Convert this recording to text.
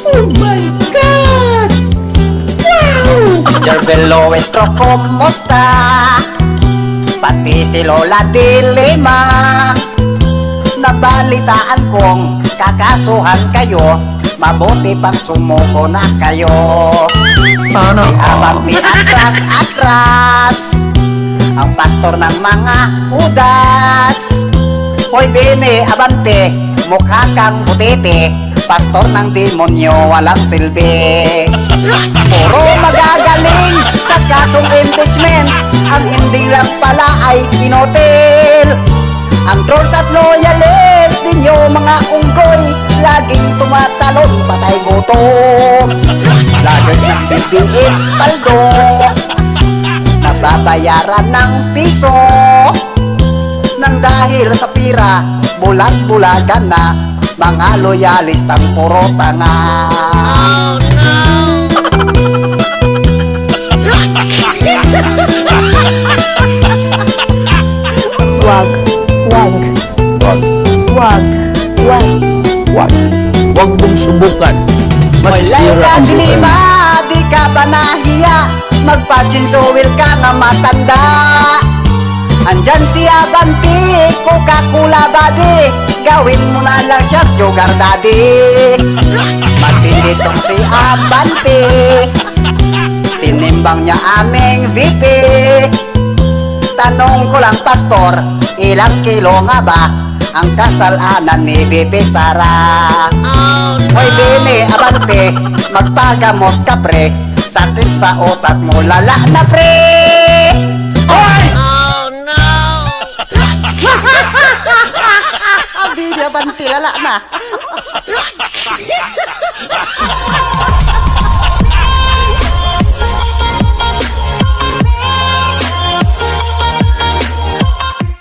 Oh my God! Wow! Jervelo Estro, kumusta? Pati si Lola Dilima, nabalitaan kong kakasuhan kayo. Mabuti pang sumuko na kayo. Sana Si Abante atras-atras, ang pastor ng mga udas. Hoy Bini, Abante, mukha kang butete, pastor ng demonyo, walang silbi. Puro magagaling sa kasong impeachment, ang hindi lang pala ay pinotel. Ang trolls at loyalist ninyo mga unggoy, laging tumatalon, patay gutom. Lagos ng bibiin paldo, nababayaran ng piso. Nang dahil sa pira, bulag-bulagan na, mga loyalistang puro tanga. Oh no! Wag, wag, wag, wag, wag. wag. Wag mong subukan. Hoy Masisira Laila ang buhay. Dilima, di ka ba nahiya? Magpa-chinsuwil ka nga matanda. Andyan si Abante, Coca-Cola body, gawin mo na lang siya sugar daddy. Matindi tong si Abante, tinimbang niya aming VP. Tanong ko lang pastor, ilang kilo nga ba ang kasalanan ni VP Sara? Oh Hoy no! Bini, Abante, magpagamot ka pre, sakit sa utak mo lala na pre. Hoy! Oh no! Bini, Abante, lala na.